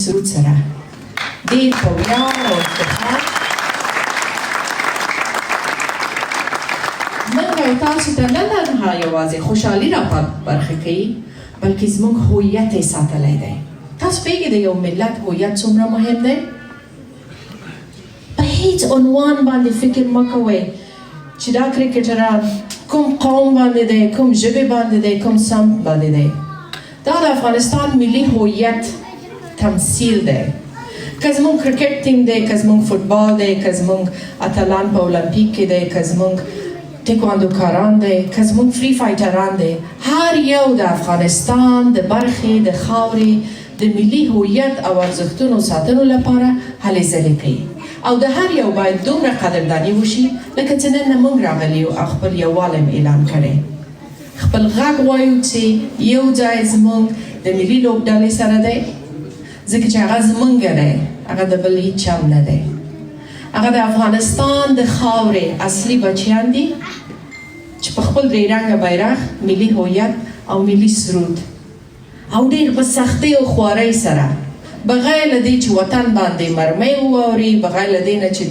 سرود سره دیر په ویاړ او افتخار موږ تاسو ته نه تنها یوازې خوشحالي را برخه کوي بلکې زموږ هویت یې ساتلی دی. تاسو پوهېږئ د یو ملت هویت څومره مهم دی؟ په هیڅ عنوان باندې فکر مه کوئ چې دا کرکټران کوم قوم باندې دی، کوم ژبې باندې دی، کوم سمت باندې دی. دا د افغانستان ملي هویت تمثیل دی. که زموږ کرکټ ټیم دی، که زموږ فوټبال دی، که زموږ اتلان په اولمپیک کې دی، که زموږ ټیکواندوکاران دی، که زموږ فری فایټران دی، هر یو د افغانستان د برخې د خاورې د ملي هویت او ارزښتونو ساتلو لپاره هلې ځلې کوي او د هر یو باید دومره قدرداني وشي لکه چې نن موږ راغلي یو او خپل یووالی م اعلان کړی. خپل غږ وایو چې یو ځای زموږ د ملي لوبډلې سره دی ځکه چې هغه زموږ دی، هغه د بل هیچ هم نه دی. هغه د افغانستان د خاورې اصلي بچیان دي چې په خپل درې رنګه بیرغ، ملي هویت او ملي سرود او ډېر په سختۍ او خوارۍ سره بغیر له دې چې وطن باندې مرمۍ واوري، بغیر له دې نه چې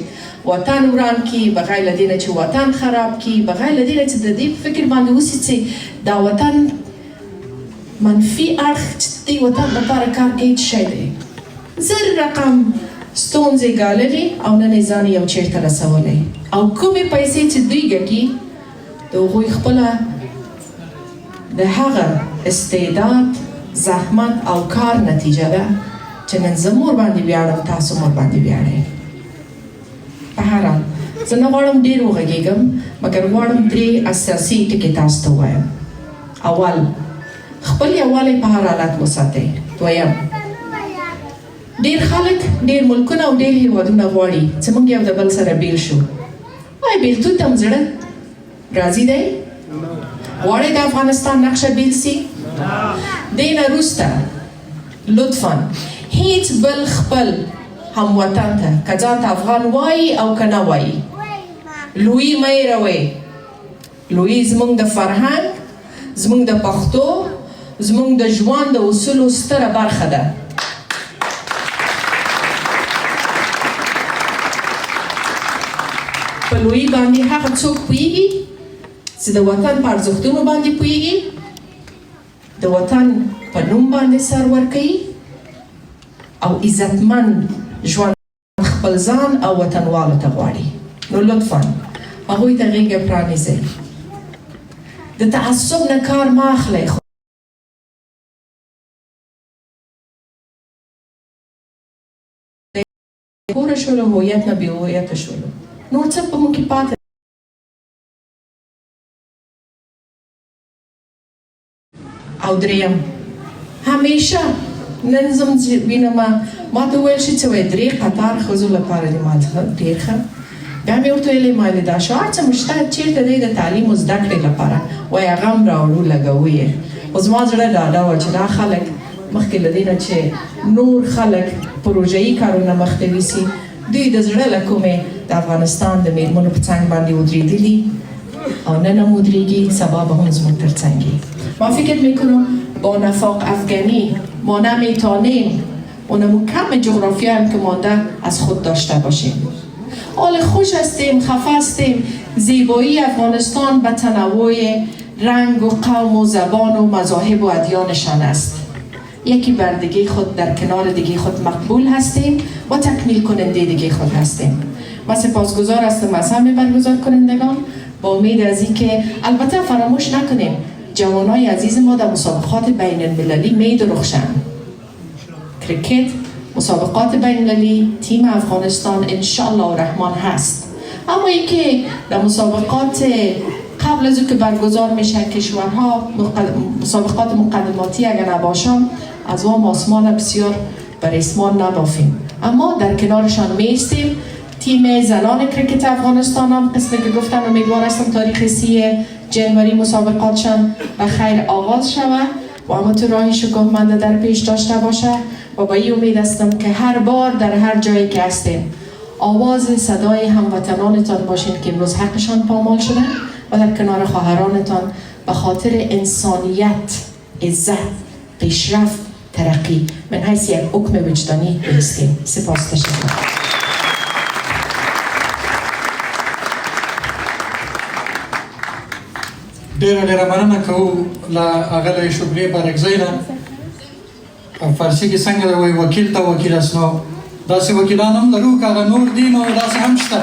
وطن وران کړي، بغیر له دې نه چې وطن خراب کړي، بغیر له دې نه چې د دې فکر باندې اوسي چې دا وطن منفي اړخ چې د دې وطن لپاره کار کوي څه شی دی. زر رقم ستونزې ګاللې او نن یې ځان یو چېرته رسولی او کومې پیسې چې دوی ګټي د هغوی خپله د هغه استعداد، زحمت او کار نتیجه ده چې نن زه مور باندې ویاړم، تاسو مور باندې ویاړئ. په هر حال زه نه غواړم ډېر وغږېږم مګر غواړم 3 اساسي ټکي تاسو ته ووایم. اول، خپل یووالی په هر حالت وساتئ. دویم، ډېر خلک، ډېر ملکونه او ډېر هېوادونه غواړي چې موږ یو د بل سره بیل شو. وایي بېلتون ته م زړه راضي دی؟ غواړئ د افغانستان نقشه بیل سي؟ دې نه وروسته لطفا هیڅ بل خپل هموطن ته که ځان ته افغان وایي او که نه وایي لویي مه هېروئ. لویي زموږ د فرهنګ، زموږ د پښتو، زموږ د ژوند د اصولو ستره برخه ده. په لویي باندې هغه څوک پوهېږي چې د وطن په ارزښتونو باندې پوهېږي، د وطن په نوم باندې سر ورکوي او عزتمند ژوند خپل ځان او وطنوالو ته غواړي. نو لطفا هغوی ته غېږه پرانیزئ. د تعصب نه کار مه اخلئ. پوره شولو هویت نه بې هویته شولو. نور څه په موږ کې پاتې او دریم، همیشه نن زم وینم ما ته ویل شي چې وایي 3 قطار ښځو لپاره دې ما څخه ډېر ښه. بیا مې ورته ویلې ما ویلې دا شو هر څه مو شته چېرته دی د تعلیم او زده کړې لپاره وایي هغه هم راوړو لګوو یې. خو زما زړه ډاډه وه چې دا خلک مخکې له دې نه چې نور خلک پروژهیي کارونه مخته یوسي دوی د زړه له کومې د افغانستان د میرمنو په څنګ باندې ودرېدلي او نن هم ودرېږي، سبا به هم زموږ تر څنګ. ما فکر میکنم با نفاق افغانی ما نمیتونیم اون کم جغرافیا هم که مانده از خود داشته باشیم. حال خوش هستیم، خفه هستیم. زیبایی افغانستان به تنوع رنگ و قوم و زبان و مذاهب و ادیانشان است. یکی بر دیگه خود در کنار دیگه خود مقبول هستیم و تکمیل کننده دیگه خود هستیم. من سپاسگزار هستم از همه برگزار کنندگان با امید از اینکه البته فراموش نکنیم جوانای عزیز ما در مسابقات بین المللی می درخشند. کرکت مسابقات بین المللی تیم افغانستان انشالله الرحمن هست. اما اینکه در مسابقات قبل از که برگزار میشه کشورها مسابقات مقدماتی اگر نباشن از وام آسمان بسیار بر اسمان نبافیم، اما در کنارشان میستیم. تیم زنان کرکت افغانستان هم قسمی که گفتن امیدوار هستم تاریخ 3 جنوری مسابقاتشان به خیر آغاز شود و اما تو راهی شکوهمنده در پیش داشته باشه و با این امید هستم که هر بار در هر جایی که هستیم آواز صدای هموطنانتان باشین که امروز حقشان پامال شده و در کنار خواهرانتان به خاطر انسانیت، عزت، پیشرفت، ترقی من حیث یک حکم وجدانی بایستیم. سپاس تشکر. ډیره مننه کوو له اغلې شکریې بارکزۍ نه. فارسي کې څنګه وایي وکیل ته وکیل است، نو داسې وکیلان هم لرو که هغه نور دي نو داسې هم شته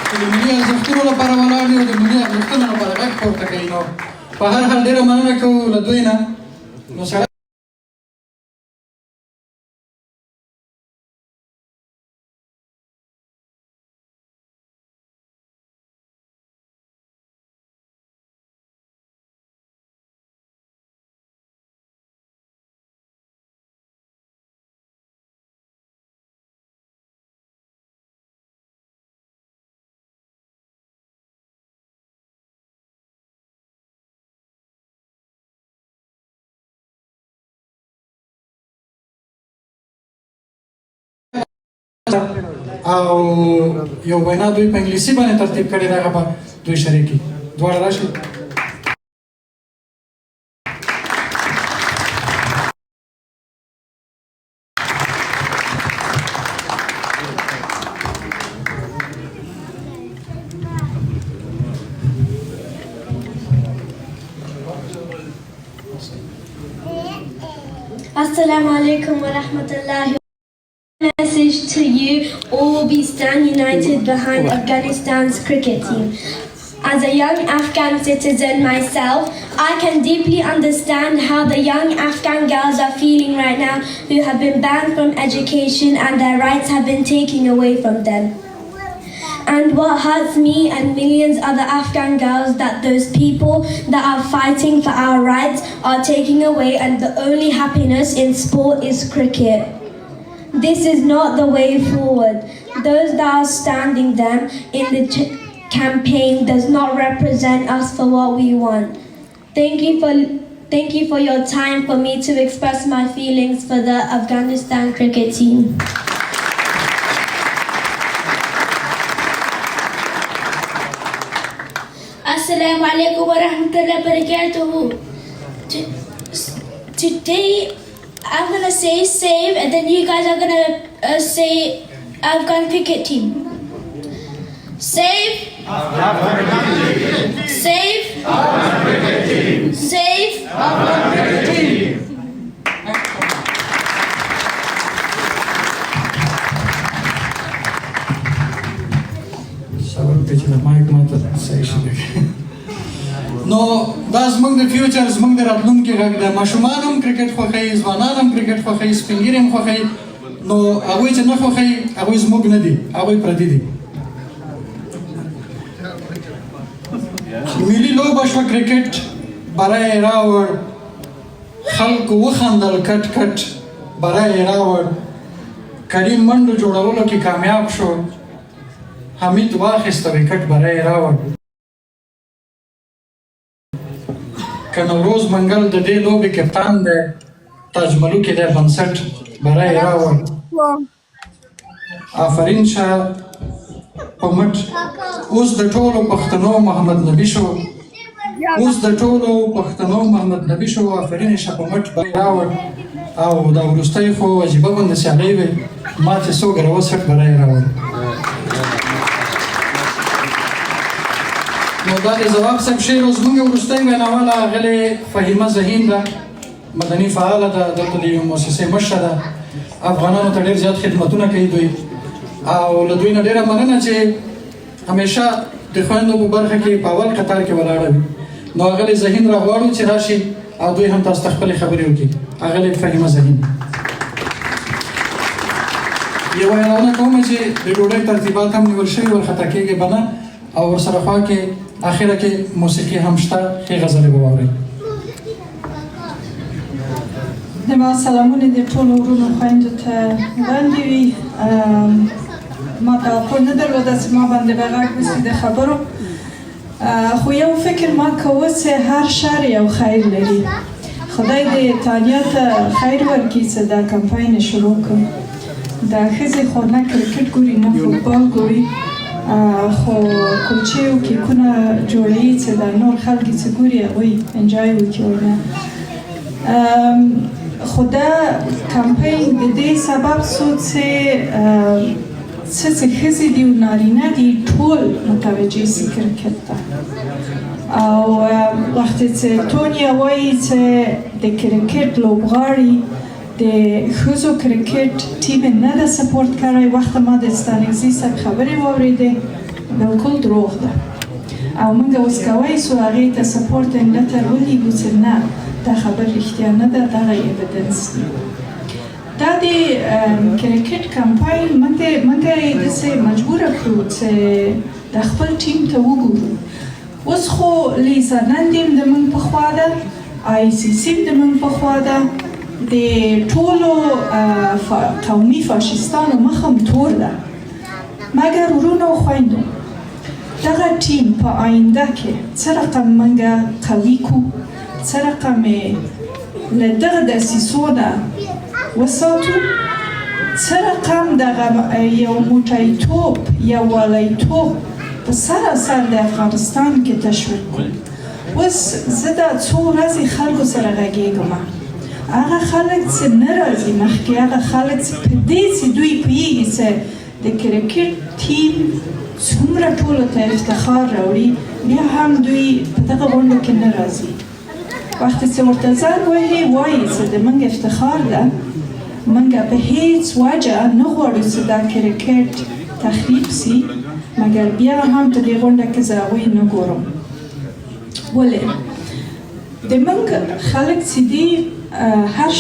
چې د ملي ارزښتونو لپاره ولاړ دي او د ملي ارزښتونو لپاره غږ پورته کوي. نو په هر حال ډیره مننه کوو له دوی نه. نو سړی او یو وینا دوی په انګلیسي باندې ترتیب کړې ده، هغه به دوی شریکي. دواړه راشي. Assalamu alaikum wa rahmatullahi. Message to you all, we stand united behind Afghanistan's cricket team. As a young Afghan citizen myself, I can deeply understand how the young Afghan girls are feeling right now who have been banned from education and their rights have been taken away from them. And what hurts me and millions other Afghan girls that those people that are fighting for our rights are taking away, and the only happiness in sport is cricket. This is not the way forward. Those that are standing them in the campaign does not represent us for what we want. Thank you for your time for me to express my feelings for the Afghanistan cricket team. Assalamu alaikum wa rahmatullahi wa barakatuh. Today I'm going to say save, and then you guys are going to say Afghan cricket team. Save Afghan cricket team. Save Afghan cricket team. Save Afghan cricket team. نو دا زموږ د فیوچر، زموږ د راتلونکي غږ دی. ماشومان هم کرکټ خوښوي، ځوانان هم کرکټ خوښوي، سپین ږیري هم خوښوي. نو هغوی چې نه خوښوي هغوی زموږ نه دي، هغوی پردي دي. ملي لوبه شوه کرکټ، بری یې راوړ، خلکو وخندل کټ کټ، بری یې راوړ. کریم منډو جوړولو کې کامیاب شو، حمید واخیسته وکټ، بری یې راوړ. که نوروز منګل د دې لوبې کپتان دی، تاج ملوکي دی بنسټ، بری یې راوړ. آفرین شه په مټ اوس د ټولو پښتنو محمد نبي شو، اوس د ټولو پښتنو محمد نبي شو. آفرین شه په مټ بری راوړ. او دا وروستی خو عجیبه غوندې سیالۍ وې، ما چې څو ګره وسټ بری یې راوړ. نو دا د ځواب صاحب شعر او زموږ وروستی ویناوله هغلې فهیمه ذهین ده، مدني فعاله ده، دلته د یوې مؤسسې مشره ده. افغانانو ته ډېر زیات خدمتونه کوي دوی، او له دوی نه ډېره مننه چې همیشه د خویندو په برخه کې په اول قطار کې ولاړه وي. نو هغلې ذهین راغواړو چې راشي او دوی هم تاسو ته خپلې خبرې وکړي. هغلې فهیمه ذهین. یوه اعلانونه کوم چې د ډوډۍ ترتیبات هم نیول شوي، ورخطا کېږي به نه، او ورسره خوا کې اخره کې موسیقي هم شته، ښې غزلې به واورئ. زما سلامونه د ټولو وروڼو خویندو ته وړاندې وي. ما توقع نه درلوده چې ما باندې به غږ وشي د خبرو، خو یو فکر ما کوه چې هر شر یو خیر لري. خدای دې تانیا ته خیر ورکړي چې دا کمپاین شروع کړو. دا ښځې خو نه کرکټ ګوري نه فوټبال ګوري، خو کوچې او کیکونه جوړوي چې دا نور خلک چې ګوري هغوی انجای وکړي ورنه. خو دا کمپین د دې سبب سو چې څه ښځې دي او نارینه دي ټول متوجه سي کرکټ ته او وختې چې تونیا وایي چې د کرکټ لوبغاړي د ښځو کرکټ ټیم نه ده سپورټ کړی وخت ما د ستانکزي صاحب خبرې واورېدې بالکل دروغ ده او موږ اوس کولی سو هغې ته سپورټ لیټر ولیږو چې نه دا خبر رښتیا نه ده دغه ایویډنس دی دا د کرکټ کمپاین موږ یې داسې مجبوره کړو چې د خپل ټیم ته وګورو اوس خو لیزرلند هم د موږ په خوا ده آی سی سی هم د موږ په خوا ده د ټولو قومي فاشیستانو مخ هم تور ده مګر ورونو او خویندو دغه ټیم په آینده کې څه رقم موږ قوي کړو څه رقم یې له دغه دسیسو نه وساتو څه رقم دغه یو موټیتوب یووالیتوب په سراسر د افغانستان کې تشویق کړو اوس زه دا څو ورځې خلکو سره غږېږم هغه خلک چې نه راځي مخکې هغه خلک چې په دې چې دوی پوهېږي چې د کرکټ ټیم څومره ټولو ته افتخار راوړي بیا هم دوی په دغه غونډو کې نه راځي وخت چې ورته زنګ وهي وایي چې د موږ افتخار ده موږ په هیڅ وجه نه غواړو چې دا کرکټ تخریب سي مګر بیا هم په دې غونډه کې زه هغوی نه ګورم ولې د موږ خلک چې دي هر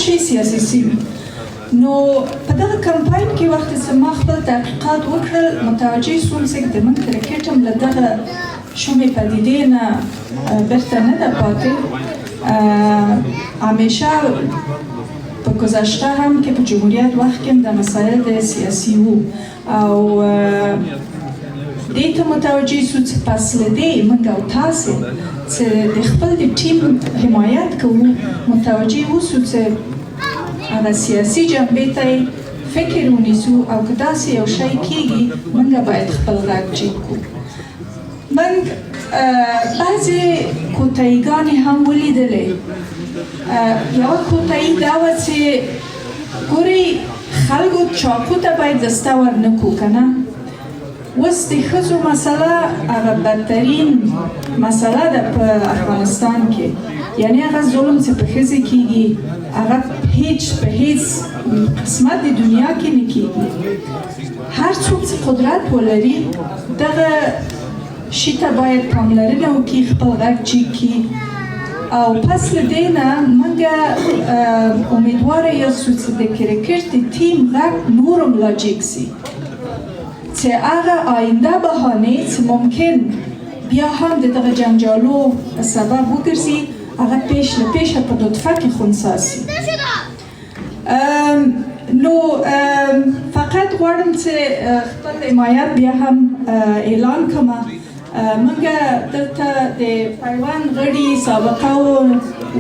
شی سیاسي سي نو په دغه کمپاین کې وخت چې ما خپل تحقیقات وکړل متوجه شوم چې د موږ کرکټ هم له دغه شومې پدیدې نه بیرته نه ده پاتې همیشه په گذشته هم کې په جمهوریت وخت کې د مسایل سیاسي وو او دې ته متوجه شو چې پس له دې موږ او تاسې چې د خپل د ټیم حمایت کوو متوجه اوسو چې هغه سیاسي جنبې ته فکر ونیسو او که داسې یو شی کېږي موږ باید خپل غږ جګ کړو موږ بعضې کوتاهیګانې هم ولیدلې یوه کوتاهي دا وه چې ګورئ خلکو چاقو ته باید دسته ورنه کړو که نه اوس د ښځو مسله هغه بدترین مسله ده په افغانستان کې یعنی هغه ظلم چې په ښځې کېږي هغه په هیڅ قسمت د دنیا کې نه کېږي هر څوک چې قدرت ولري دغه شي ته باید پاملرنه وکړي خپل غږ جګ کړي او پس له دې نه موږ امیدواره یاستو چې د کرکټ د ټیم غږ نور هم لا جګ سي چې هغه آینده بهانې چې ممکن بیا هم د دغه جنجالو سبب وګرځي هغه پیش له پیشه په نطفه کې خنثی سي نو فقط غواړم چې خپل حمایت بیا هم اعلان کړم موږ دلته د پیوند غړي سابقه او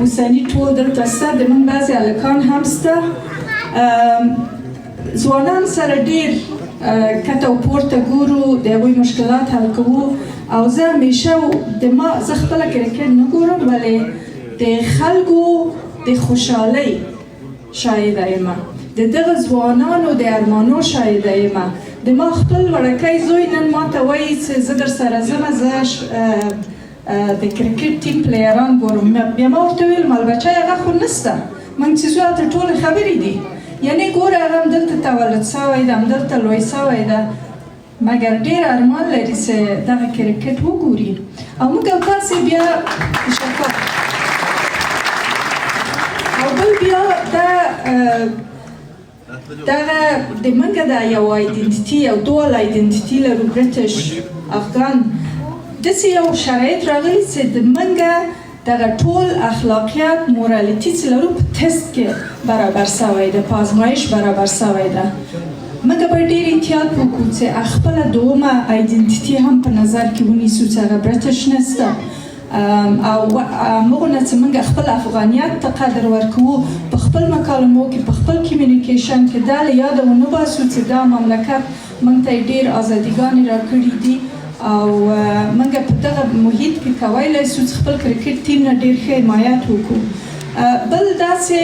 اوسني ټول دلته شته د موږ بعضې هلکان هم شته ځوانان سره ډېر کته او پورته ګورو د هغوی مشکلات حل کوو او زه همیشه زه خپله کرکټ نه ګورم ولې د خلکو د خوشحالۍ شاهده یم د دغه ځوانانو د ارمانو شاهده یم د ما خپل وړوکی زوی نن ماته وایي چې زه در سره ځمه زه د کرکټ ټیم پلیران ګورم بیا ما ورته ویل مال بچی هغه خو نشته موږ چې زو هلته ټولې خبرې دي یعنی ګوره هغه همدلته تولد سوی ده همدلته لوی سوی ده مګر ډېر ارمان لري چې دغه کرکټ وګوري او موږ او تاسې بیا تشکر او بل بیا دغه د موږ د یو آیدنټیټي یو ډول آیدنټیټي لرو برټش افغان داسې یو شرایط راغلي چې د موږ دغه ټول اخلاقیات مورالیتي چې لرو په تست کې برابر سوی ده په ازمایش برابر سوی ده موږ باید ډېر احتیاط وکړو چې خپله دومه آیدنټیټي هم په نظر کې ونیسو چې هغه برټش نسته او هغونه چې موږ خپل افغانیت ته قدر ورکوو په خپل مکالمو کې په خپل کمیونیکیشن کې دا له یاده ونه باسو چې دا مملکت موږ ته یې ډېر ازادیګانې راکړي دي او موږ په دغه محیط کې کولی شو چې خپل کرکټ ټیم نه ډېر ښه حمایت وکړو بل داسې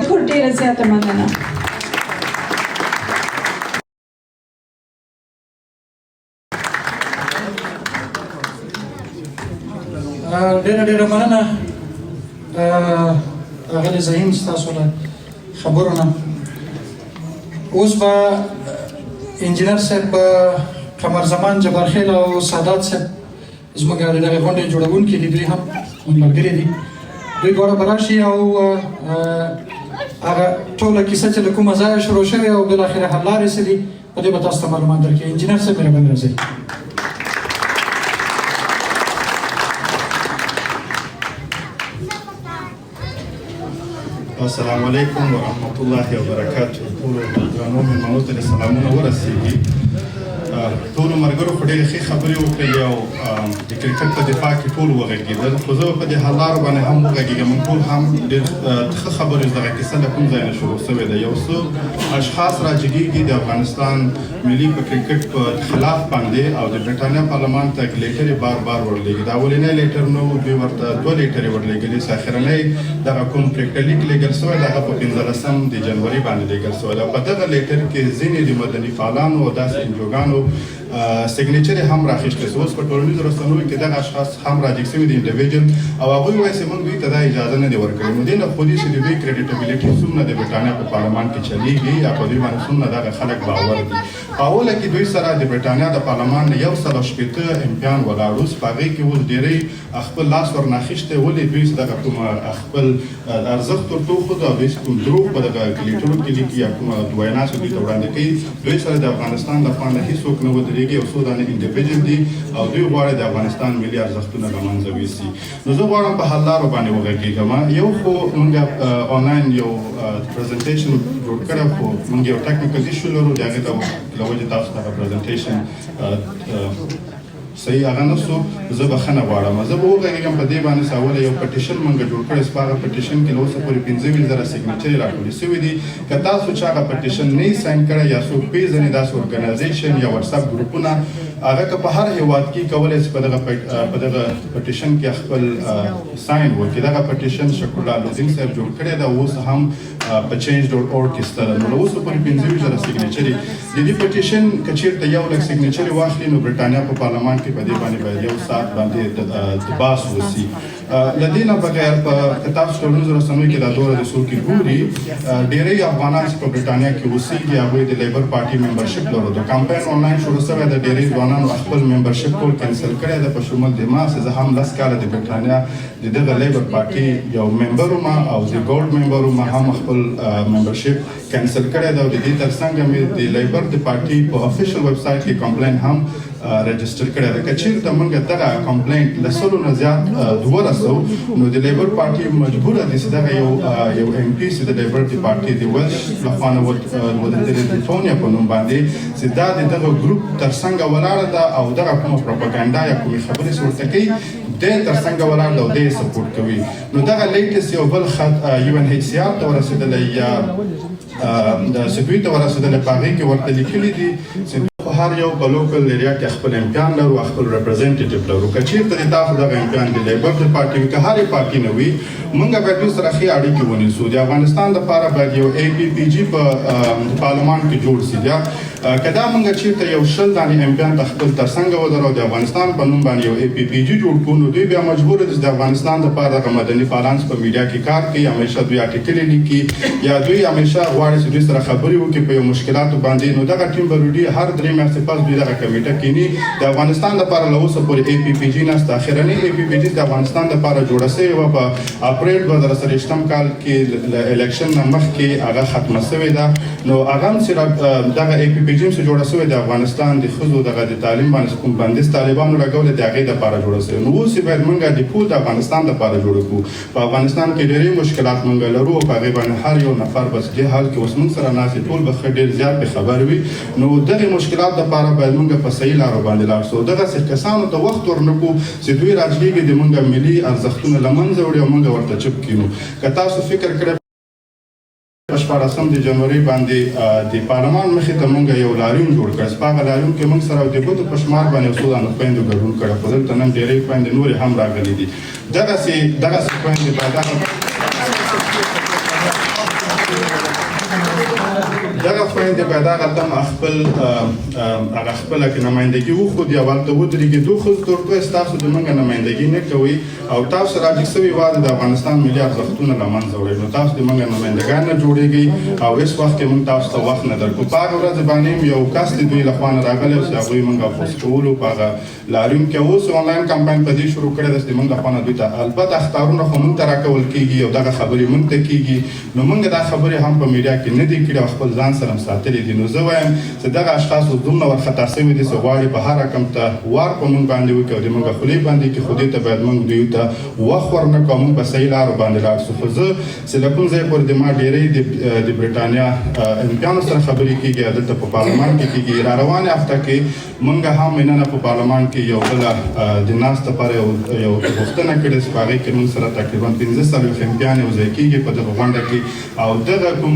ټول ډېره زیاته مننه. ډېره مننه اغلې زهین ستاسو له خبرو نه. اوس به انجینر صاحب قمر زمان جبارخیل او سادات صاحب زموږ د دغې غونډې جوړونکي دي، دوی هم ملګري دي، دوی دواړه به راشي او هغه ټوله کیسه چې له کومه ځایه شروع شوې او بالاخره حل لارې څه دي په دې به تاسو ته معلومات درکړي. انجینر صاحب مهرباني راځئ. السلام علیکم ورحمت الله وبرکاته. ټولو ځوانو مېلمنو ته سلامونه ورسېږي. ټولو ملګرو خو ډېرې ښې خبرې وکړې او د کرکټ په دفاع کې ټول وغږېدل، خو زه په دې حل لارو باندې هم وغږېږم. موږ ټول هم ډېر ښه خبرې دغه کیسه له کوم ځای نه شروع شوې ده. یو څه اشخاص راجګېږي د افغانستان ملي په کرکټ په خلاف باندې او د برټانیا پارلمان ته لیټرې بار بار ورلېږي. دا اولنی لیټر نه و، دوی ورته 2 لیټرې ورلېږلې، چې اخرنی دغه کوم پریکټلیک لیږل شوی دغه په 15 د جنوري باندې لیږل شوی ده. په دغه لیټر کې ځینې د مدني فعالانو او داسې انجوګانو سیګنیچر هم راخیستل شو. اوس په ټولنیزو رسنیو کې دغه اشخاص هم راجګ شوي دي انډیویجوال، او هغوی وایي چې موږ دوی ته دا اجازه نه دي ورکړې. نو دې نه خو دې چې د دوی کریډیټیبلیټي څومره د برټانیا په پارلمان کې چلیږي یا په دوی باندې څومره دغه خلک باور دي. په اوله کې دوی سره د برټانیا د پارلمان نه 160 امپیان ولاړ، اوس په هغې کې اوس ډېری خپل لاس ورناخیستی. ولې دوی چې دغه کومه خپل ارزښت ورته وښود او دوی چې کوم دروغ په دغه لیټرو کې لیکي یا کومه وینا چې دوی ته وړاندې کوي، دوی سره د افغانستان لخوا نه هېڅوک نه ودرېږي او څو دانې انډیویجوال دي او دوی غواړي د افغانستان ملي ارزښتونه له منځه یوسي. نو زه غواړم په حل لارو باندې وغږېږم. یو خو موږ آنلاین یو پریزنټیشن جوړ کړی، خو موږ یو ټکنیکل ایشو لرو، د هغې له وجې تاسو ته پریزنټیشن صحیح هغه نه شو. زه بخښنه غواړم. زه به وغږېږم په دې باندې چې اوله یو پټیشن موږ جوړ کړی، چې په هغه پټیشن کې له اوسه پورې 15,000 سیګنیچرې راټولې شوي دي. که تاسو چې هغه پټیشن نه یې ساین کړی یا څوک پېژني داسې ارګنایزیشن یا وټساپ ګروپونه، هغه که په هر هېواد کې کولی چې په دغه پټیشن کې خپل ساین وکړي. دغه پټیشن شکرالله الدین صاحب جوړ کړی ده، اوس هم په change.org کې شته. نو له اوسه پورې 15,000 سیګنیچرې د دې پټیشن که چېرته 1,00,000 سیګنیچرې واخلي، نو برټانیا په پارلمان کې په دې باندې باید 1 ساعت باندې بحث وشي. له دې نه بغیر که تاسو ټولنیزو رسنیو کې دا دوره د څوک ګوري، ډېری افغانان چې په برټانیا کې اوسېږي هغوی د لیبر پارټي ممبرشپ لرو. د کمپاین آنلاین شروع شوی د ډېری ځوانانو خپل ممبرشپ ټول کینسل کړی ده، په شمول د ما چې زه هم 10 کاله د برټانیا د دغه لیبر پارټي یو ممبر وم او د ګولډ ممبر وم، هم خپل ممبرشپ کینسل کړی ده. او د دې ترڅنګ مې د لیبر د پارټي په افیشل ویب سایټ کې کمپلین هم رجسټر کړی ده. که چېرته موږ دغه کمپلینټ له 100 نه زیات ورسوو، نو د لیبر پارټي مجبوره دي چې دغه یو ایم پي چې د لیبر د پارټي د ویلش لخوا نه ودرېدلې د ټونیا په نوم باندې، چې دا د دغه ګروپ تر څنګه ولاړه ده او دغه کومه پروپاګانډا یا کومې خبرې چې ورته کوي دی تر څنګه ولاړ ده او دی یې سپورټ کوي. نو دغه لیټسټ یو بل خط UNHCR ته ورسېدلی یا د دوی ته ورسېدلی، په هغې کې ورته لیکلي دي چې هر یو په لوکل ایریا کې خپل امکان لرو، خپل ریپرزینټیټیو لرو. که چېرته د تاسو دغه امکان د لیبر د پارټي وي، که هرې پارټي نه وي، موږ باید دوی سره ښې اړیکې ونیسو. د افغانستان لپاره باید یو APPG په پارلمان کې جوړ شي. که دا موږ چېرته یو 20 دانې امپیان ته خپل ترڅنګ ودرو د افغانستان په نوم باندې یو APPG جوړ کړو، نو دوی بیا مجبور دي چې د افغانستان دپاره دغه مدني فعالان په میډیا کې کار کوي، همیشه دوی آرټیکلې لیکي یا دوی همیشه غواړي چې دوی سره خبرې وکړي په یو مشکلاتو باندې. نو دغه ټیم بروډي هر 3 میاشتې پس دوی دغه کمیټه کینی د افغانستان دپاره له اوسه پورې APPG نسته. اخرنۍ APPG د افغانستان دپاره جوړه سوې وه په اپریل 2023 کال کې له الیکشن نه مخکې هغه ختمه سوې ده. نو هغه هم چې دغه APPG هم چې جوړه سوې د افغانستان د ښځو دغه د تعلیم باندې کوم بندیز طالبانو لګولی د هغې دپاره جوړه سوې. نو اوس یې باید موږ د ټول د افغانستان دپاره جوړه کړو. په افغانستان کې ډېرې مشکلات موږ لرو او په هغې باندې هر یو نفر بس دې حال کې اوس موږ سره ناست ټول به ښه ډېر زیات پرې خبر وي. نو دغې مشکلات دپاره باید موږ په صحیح لارو باندې لاړ شو. دغسې کسانو ته وخت ورنکړو چې دوی راجلېږي د موږ ملي ارزښتونه له منځه وړي او موږ ورته چپ کړو. که تاسو فکر کړی په 14 د جنوري باندې د پارلمان مخې ته موږ یو لاریون جوړ کړ. په هغه لاریون کې موږ سره د ګوتو په شمار باندې یو څو دانه خویندو ګډون کړی، خو دلته نن ډېرې خویندې نورې هم راغلي دي. دغسې خویندې باید دغه خویندې باید هغه تم هغه خپله کې نمایندګي وښودي او هلته ودرېږي. دو ښځو ته ورته وایي ستاسو د موږ نمایندګي نه کوئ او تاسو راجګ سوي واره د افغانستان ملي ارزښتونه له منځه وړئ، نو تاسو د موږ نمایندګان نه جوړېږئ او هېڅ وخت کې موږ تاسو ته وخت نه درکړو. په هغه ورځ باندې هم یو کس د دوی له خوا نه راغلی او چې هغوی موږ افوز کولو په هغه لاریون کې. اوس آنلاین کمپاین په دې شروع کړی ده چې د موږ له خوا نه دوی ته البته اخطارونه خو موږ ته راکول کېږي او دغه خبرې موږ ته کېږي، نو موږ دا خبرې هم په میډیا کې نه دي کړي او خپل ځان سره هم ساتلي دي. نو زه وایم چې دغه اشخاص اوس دومره وارخطا سوي دي چې غواړي په هر رقم ته وار په موږ باندې وکړي او د موږ خولې باندې کړي، خو دې ته باید موږ دوی ته وخت ورنکړو او موږ په صحیح لارو باندې لاړ شو. خو زه چې له کوم ځای پورې د ما ډېرې د برټانیا امپیانو سره خبرې کېږي، دلته په پارلمان کې کېږي. را روانې هفته کې موږ هم نن په پارلمان کې یو بله د ناست لپاره یو غوښتنه کړې چې په هغې کې موږ سره تقریبا 15 امپیان یو ځای کېږي په دغه غونډه کې، او دغه کوم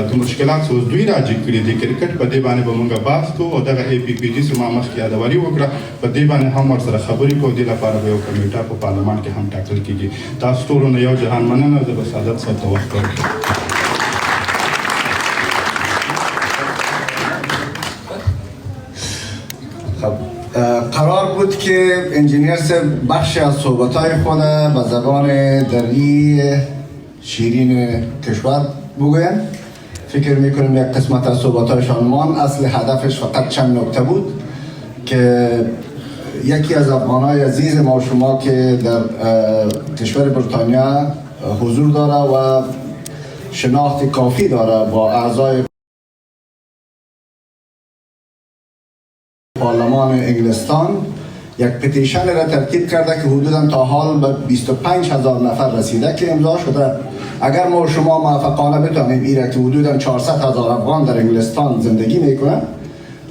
د مشکلات چې اوس دوی راجګ کړي د کرکټ په دې باندې به موږ بحث کوو او دغه APPG چې ما مخکې یادواري وکړه په دې باندې هم ورسره خبرې کوو. دې لپاره به یو کمیټه په پارلمان کې هم ټاکل کېږي. تاسو ټولو نه یو جهان مننه. زه به سعادت صاحب ته وخت ورکړم. قرار بود که انجینیر صاحب بخش از صحبت‌های خود به زبان دری شیرین کشور بگویند. فکر میکنم یک قسمت از صحبت‌هایشان مان. اصل هدفش فقط چند نکته بود که یکی از افغان‌های عزیز ما و شما که در کشور بریتانیا حضور داره و شناخت کافی داره با اعضای پارلمان انگلستان یک پتیشن را ترتیب کرده که حدوداً تا حال به 25,000 نفر رسیده که امضا شده. اگر ما و شما موفقانه بتانیم ایره که حدوداً 400,000 افغان در انگلستان زندگی میکنن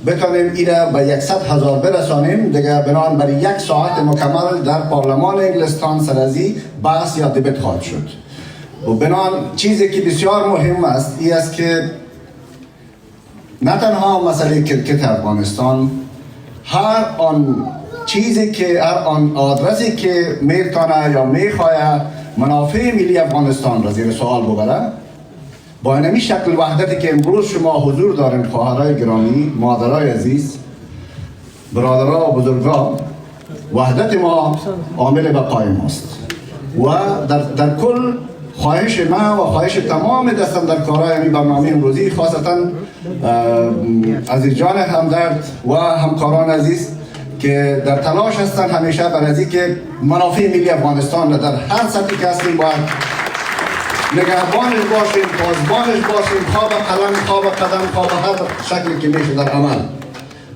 بتانیم ایره به 100,000 برسانیم، دیگه بنان برای 1 ساعت مکمل در پارلمان انگلستان سرازی بحث یا دیبت خواهد شد. و بنان چیزی که بسیار مهم است این است که نه تنها مسئله کرکت افغانستان، هر آن چیزی که هر آن آدرسی که میتونه یا میخواه منافع ملی افغانستان را زیر سوال ببره، با اینمی شکل وحدتی که امروز شما حضور دارین، خواهرای گرامی، مادرای عزیز، برادرها و بزرگا، وحدت ما عامل بقای ماست و در کل خواهش ما و خواهش تمام دستاندرکارای این برنامه امروزی، خاصتا عزیز جان همدرد و همکاران عزیز که در تلاش هستند همیشه برای که منافع ملی افغانستان را در هر سطحی که هستیم باید نگهبانش باشیم، پاسبانش باشیم، خواب قلم، خواب قدم، خواب هر شکلی که میشه در عمل،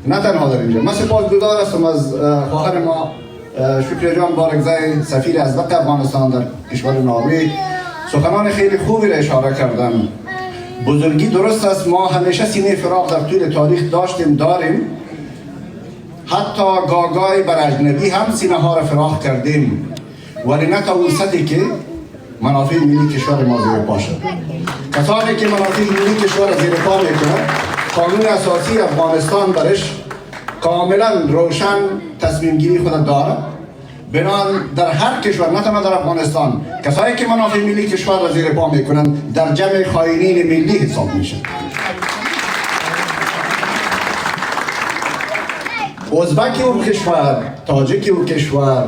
نه تنها در اینجا. من سپاسگزار هستم از خواهر ما شکریه جان بارکزی، سفیر ازبق افغانستان در کشور نروژ. سخنان خیلی خوبی را اشاره کردن. بزرگی درست است، ما همیشه سینه فراغ در طول تاریخ داریم، حتی گاگای بر اجنبی هم سینه ها را فراغ کردیم، ولی نه تا اون سطحی که منافع ملی کشور ما زیر پا شد. کسانی که منافع ملی کشور زیر پا میکنند، قانون اساسی افغانستان برش کاملا روشن تصمیم گیری خود داره. بنان در هر کشور، نه تنها در افغانستان، کسایی که منافع ملی کشور را زیر پا میکنند در جمع خائنین ملی حساب میشن. ازبک او کشور، تاجیک او کشور،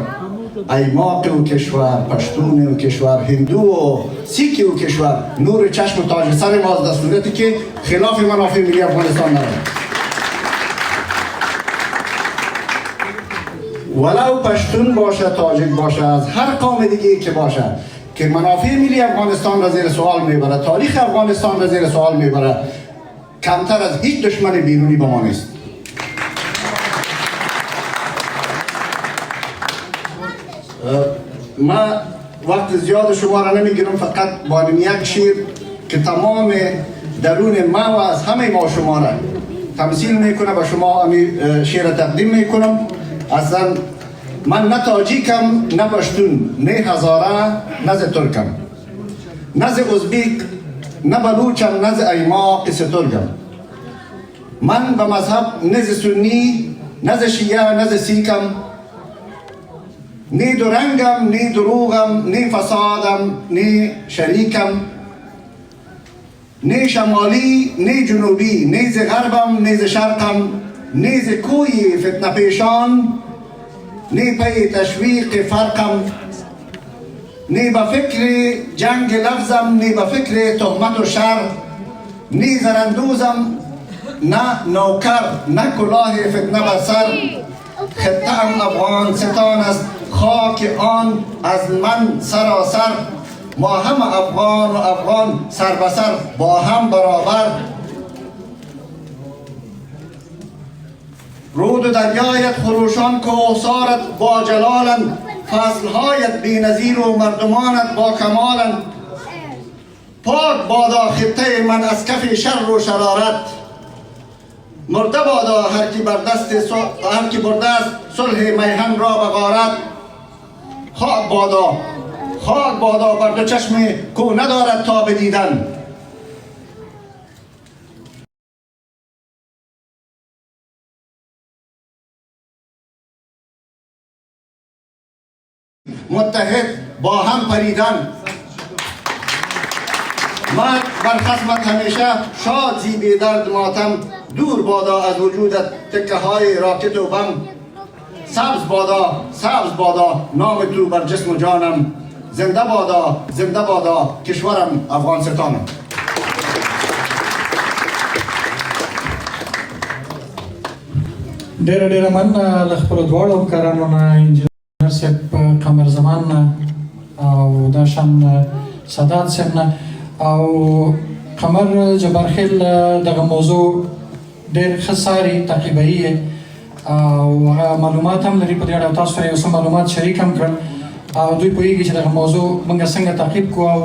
ایماق او کشور، پشتون او کشور، هندو و سیک او کشور نور چشم و تاج سر ماست، در صورتی که خلاف منافع ملی افغانستان ندارد. ولو پشتون باشه، تاجیک باشه، از هر قوم دیگه که باشه که منافع ملی افغانستان را زیر سوال میبره، تاریخ افغانستان را زیر سوال میبره، کمتر از هیچ دشمن بیرونی به ما نیست. ما وقت زیاد شما را نمیگیرم، فقط با یک شعر که تمام درون ما و از همه ما شما را تمثیل میکنه به شما امی شعر تقدیم میکنم. اصلا من نه تاجیکم، نه پشتون، نه هزاره، نه ز ترکم، نه ز ازبیک، نه بلوچم، نه ز ایماق سترگم. من به مذهب نه ز سنی، نه ز شیعه، نه ز سیکم، نه درنگم، نه دروغم، نه فسادم، نه شریکم، نه شمالی، نه جنوبی، نه ز غربم، نه ز شرقم، نه ز کوی فتنه پیشان، نه پی تشویق فرقم، نه به فکر جنگ لفظم، نه به فکر تهمت و شر، نه زرندوزم، نه نوکر، نه کلاه فتنه بر سر. خطه ام افغانستان است، خاک آن از من سراسر. ما هم افغان و افغان سر به سر با هم برابر. رود و دریایت خروشان کوهسارت با جلالند، فصلهایت بی نظیر و مردمانت با کمالند. پاک بادا خطه من از کف شر و شرارت، مرده بادا هر کی برده است صلح میهن را به غارت. خاک بادا بر دو چشم کو ندارد تا بدیدن. متحد با هم پریدن. مرد بر خصمت همیشه شاد زی بی درد ماتم. دور بادا از وجودت تکه های راکت و بم. سبز بادا نام تو بر جسم و جانم. زنده بادا کشورم افغانستانم. ډیره مننه له خپلو دواړو همکارانو نه، انجینر صاحب قمر زمان نه او داشان سادات صاحب نه او قمر جبارخیل. دغه موضوع ډېر ښه څاري، تعقیبوي او هغه معلومات هم لري په دې اړه. تاسو سره یو څه معلومات شریک هم کړل او دوی پوهېږي چې دغه موضوع موږ څنګه تعقیب کړو او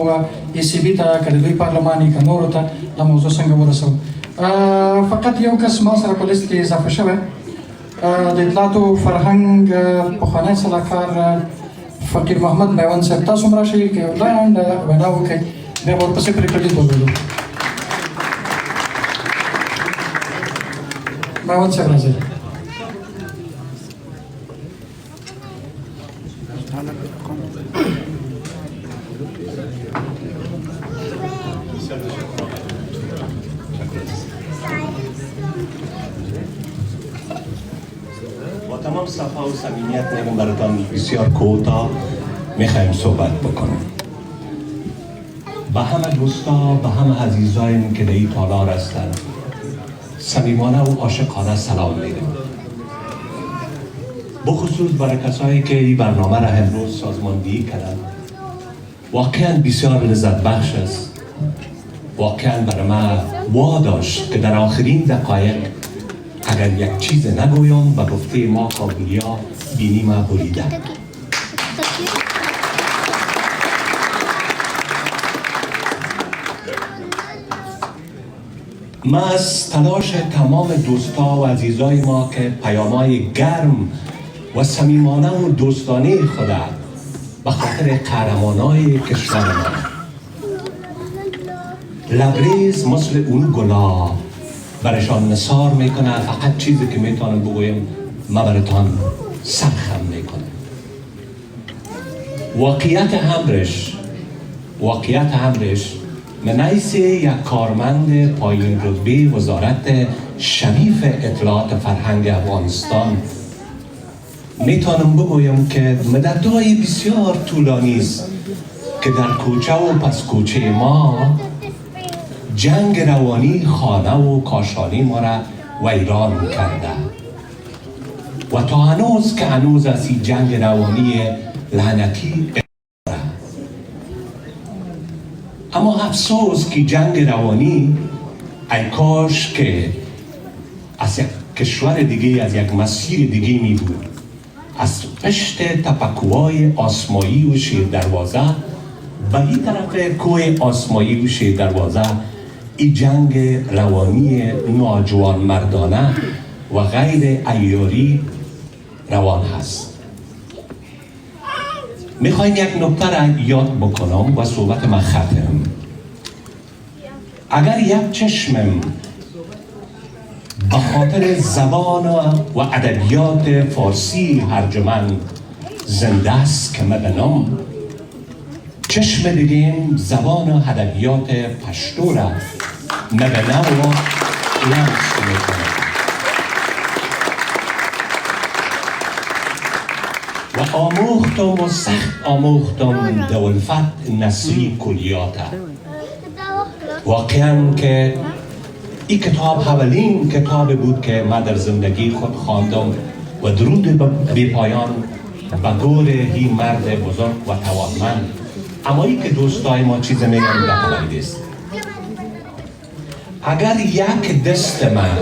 ای سی بي ته که د دوی پارلمان که نورو ته دا موضوع څنګه ورسوو. فقط یو کس ما سره په لیست کې اضافه شوی، د اطلاعاتو فرهنګ پخوانی سلاکار فقیر محمد میوند صاحب. تاسو هم راشئ که یو لنډ وینا وکړئ، بیا به ورپسې پرې کړي وګورو. میوند صاحب راځئ. با تمام صفا و صمیمیت میگم براتون بسیار کوتاه میخوایم صحبت بکنم. به همه دوستا، به همه عزیزایم که در این تالار هستند صمیمانه و عاشقانه سلام میگم. بخصوص برای کسایی که این برنامه را امروز سازماندهی کردند. واقعا بسیار لذت بخش است. واقعا برای من واداشت که در آخرین دقایق اگر یک چیز نگویم به گفته ما کابلیا بینی ما بریده. ما از تلاش تمام دوستا و عزیزای ما که پیامای گرم و صمیمانه و دوستانه خود به خاطر قهرمانای کشور ما لبریز مثل اون گلا برشان نثار میکنه. فقط چیزی که میتونم بگویم ما براتان سرخم میکنه. واقعیت همرش من حیث یک کارمند پایین رتبه وزارت شریف اطلاعات فرهنگ افغانستان میتونم بگویم که مدت‌های بسیار طولانی است که در کوچه و پس کوچه ما جنگ روانی خانه و کاشانی ما را ویران کرده و تا هنوز که هنوز از این جنگ روانی لعنتی اما افسوس که جنگ روانی ای کاش که از یک کشور دیگه از یک مسیر دیگه می بود از پشت تپکوهای آسمایی و شیر دروازه به این طرف کوه آسمایی و شیر دروازه این جنگ روانی ناجوان مردانه و غیر عیاری روان هست. میخوایم یک نکته را یاد بکنم و صحبت من ختم. اگر یک چشمم به خاطر زبان و ادبیات فارسی ارجمند زنده است که مدنم، چشم دیگیم زبان و ادبیات پشتو را مدنه و لمس میکنه و آموختم و سخت آموختم دولفت نصری کلیاته. واقعا که این کتاب اولین کتاب بود که من در زندگی خود خواندم و درود بی پایان به گور این مرد بزرگ و توانمند. اما این که دوستای ما چیز میگن بخواهید است. اگر یک دست من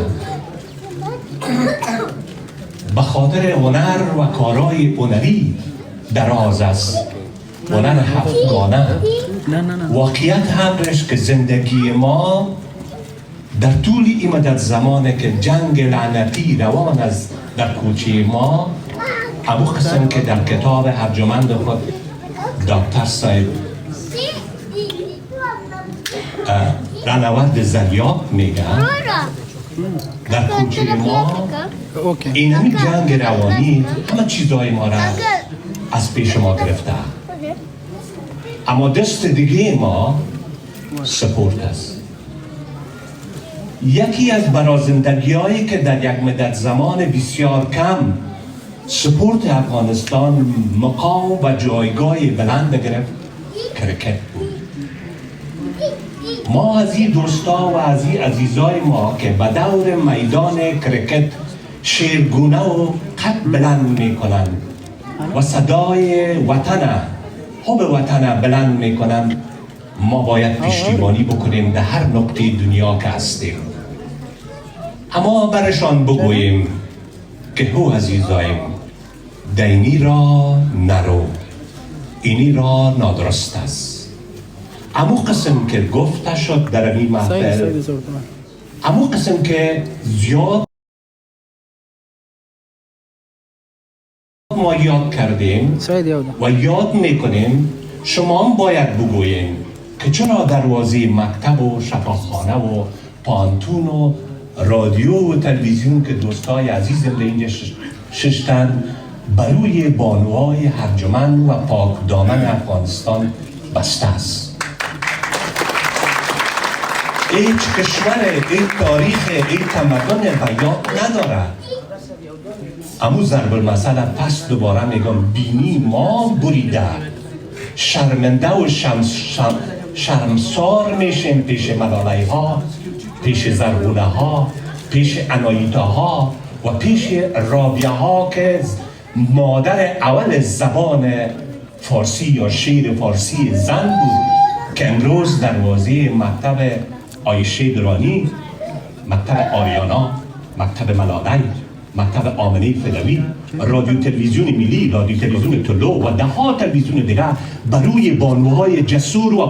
به خاطر هنر و کارهای هنری دراز است، هنر هفتگانه، واقعیت همرش که زندگی ما در طول این مدت زمانه که جنگ لعنتی روان است در کوچه ما، ابو قسم که در کتاب ارجمند خود دکتر صاحب رنورد زریاب میگن در کوچه ما این همین جنگ روانی همه چیزهای ما را از پیش ما گرفته، اما دست دیگه ما سپورت است. یکی از برازندگی هایی که در یک مدت زمان بسیار کم سپورت افغانستان مقام و جایگاه بلند گرفت کرکت بود. ما از این دوستا و از این عزیزای ما که به دور میدان کرکت شیرگونه و قد بلند میکنن و صدای وطن، حب وطن بلند میکنن، ما باید پشتیبانی بکنیم در هر نقطه دنیا که هستیم. اما برشان بگوییم که هو عزیزایم دینی را نرو، اینی را نادرست است. امو قسم که گفته شد در این محفل، امو قسم که زیاد ما یاد کردیم و یاد میکنیم، شما هم باید بگوییم که چرا دروازه مکتب و شفاخانه و پانتون و رادیو و تلویزیون که دوستای عزیزم در اینجا ششتن بروی بانوهای ارجمند و پاک دامن افغانستان بسته است. هیچ کشور این تاریخ این تمدن بیاد نداره. امو ضرب المثل پس دوباره میگم بینی ما بریده، شرمنده و شرمسار میشیم پیش ملالی ها، پیش زرگونه ها، پیش انایتا ها و پیش رابیه ها که مادر اول زبان فارسی یا شعر فارسی زن بود که امروز دروازه مکتب عایشه درانی، مکتب آریانا، مکتب ملالی، مکتب آمنه فدوی، رادیو تلویزیون ملی، رادیو تلویزیون طلوع و ده ها تلویزیون دیگر بروی بانوهای جسور و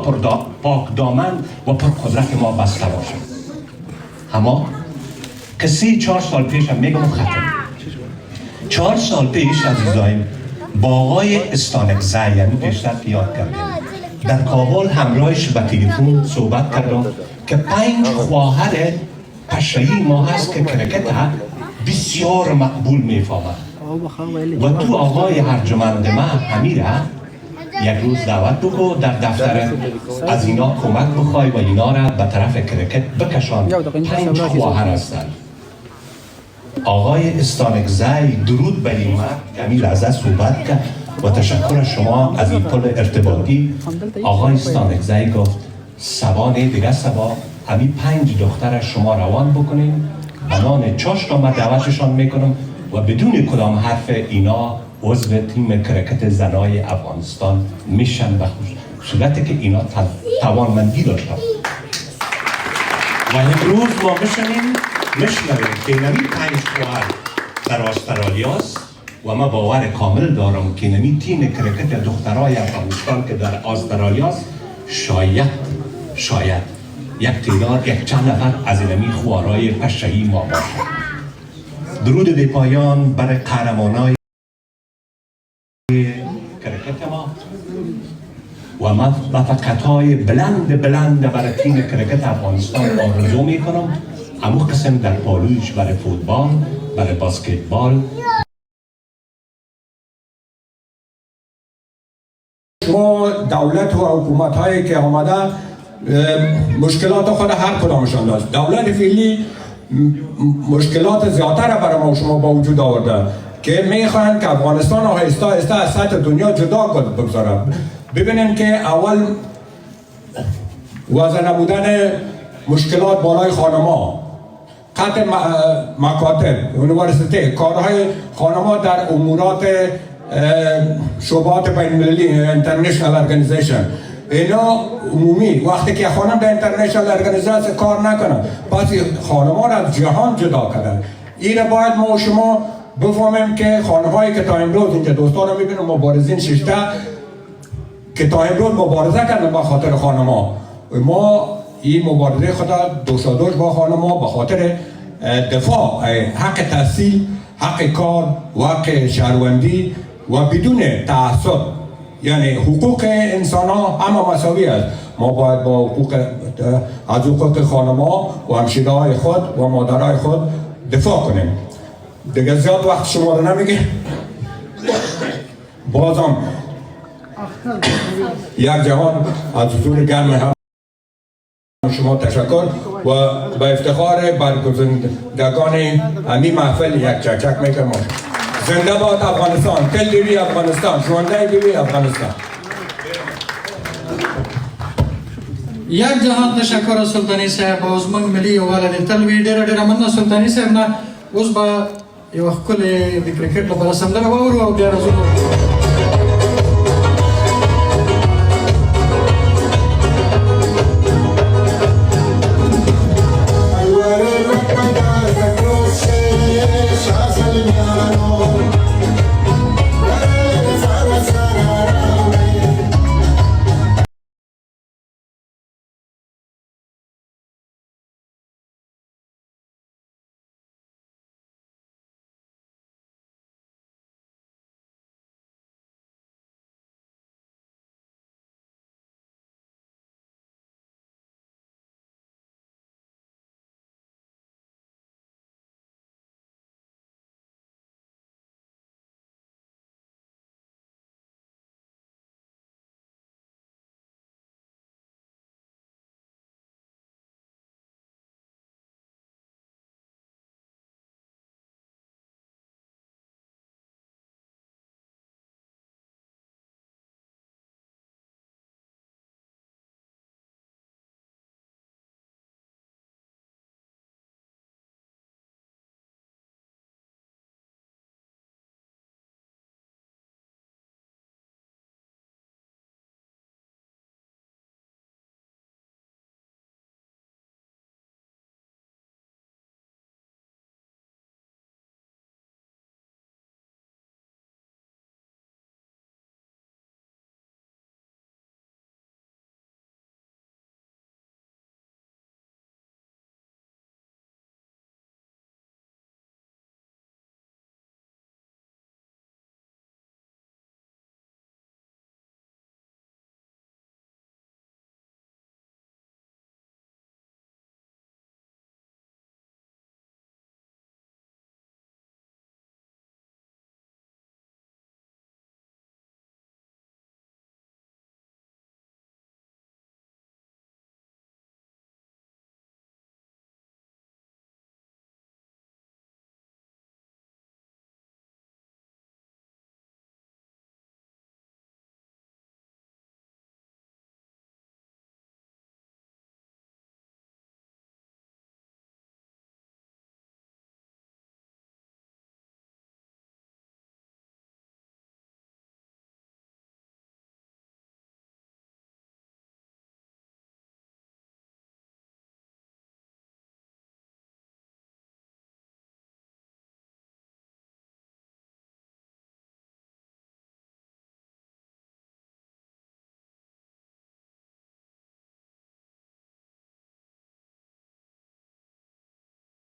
پاک دامن و پرقدرت ما بسته باشد. اما که 3-4 سال پیش هم میگم ختم، 4 سال پیش عزیزایم با آقای استانکزی یعنی پیشتر یاد کردیم در کابل همراهش به تلفن صحبت کردم که 5 خواهر پشه‌ای ما هست که کرکت بسیار مقبول میفهمد و تو آقای ارجمند ما امیره یک روز دعوت بکو در دفتر از اینا کمک بخوای و اینا را به طرف کرکت بکشان. 5 خواهر هستند آقای استانکزی درود بر این مرد کمی لحظه صحبت کرد و تشکر از شما از این پل ارتباطی. آقای استانکزی گفت سبا نه دیگه سبا همی 5 دختر شما روان بکنیم بنان چاشت ما دعوتشان میکنم و بدون کدام حرف اینا عضو تیم کرکت زنای افغانستان میشن به صورتی که اینا توانمندی داشتن. و امروز ما میشنویم که نمی 5 خواهر در استرالیاست و ما باور کامل دارم که نمی تیم کرکت دخترای افغانستان که در استرالیاست شاید یک تعداد یک چند نفر از اینمی خوارای پشهی ما باشد. درود بی پایان برای قهرمانای کرکت ما و موفقیت‌های بلند برای تیم کرکت افغانستان آرزو میکنم. همو قسم در پالویش برای فوتبال، برای باسکتبال. ما دولت و حکومت هایی که آمده مشکلات خود هر کدامشان داشت. دولت فعلی مشکلات زیادتر برای ما و شما با وجود آورده که میخواهند که افغانستان آهسته آهسته از سطح دنیا جدا بگذاره. ببینیم که اول وضع نبودن مشکلات بالای خانما، قطع مکاتب، یونیورسیته، کارهای خانما در امورات شعبات بین المللی اینترنشنال ارگانیزیشن، اینا عمومی وقتی که خانم در اینترنشنال ارگانیزیشن کار نکنه پس خانما را از جهان جدا کردن. این باید ما و شما بفهمیم که خانم‌هایی که تا امروز اینجا دوستان رو میبینیم مبارزین ششته که تا امروز مبارزه کردن با خاطر خانما، ما این مبارزه خدا دوشادوش با خانما به خاطر دفاع حق تحصیل، حق کار و حق شهروندی و بدون تعصب، یعنی حقوق انسان ها همه مساوی است. ما باید با از حقوق خانما و همشیره های خود و مادرای خود دفاع کنیم. دیگه زیاد وقت شما رو نمیگه. بازم یک جهان از حضور گرم هم شما تشکر و با افتخار برگزیدگان همین محفل یک چکچک میکنم. زنده باد افغانستان، تل دیوی افغانستان، شونده دیوی افغانستان. یک جهان تشکر سلطانی صاحب او زموږ ملي یووالی د تل وي. ډېره مننه سلطاني صاحب نه. اوس به یوه ښکلې د کرکټ لپاره سندره واورو او بیا راځو.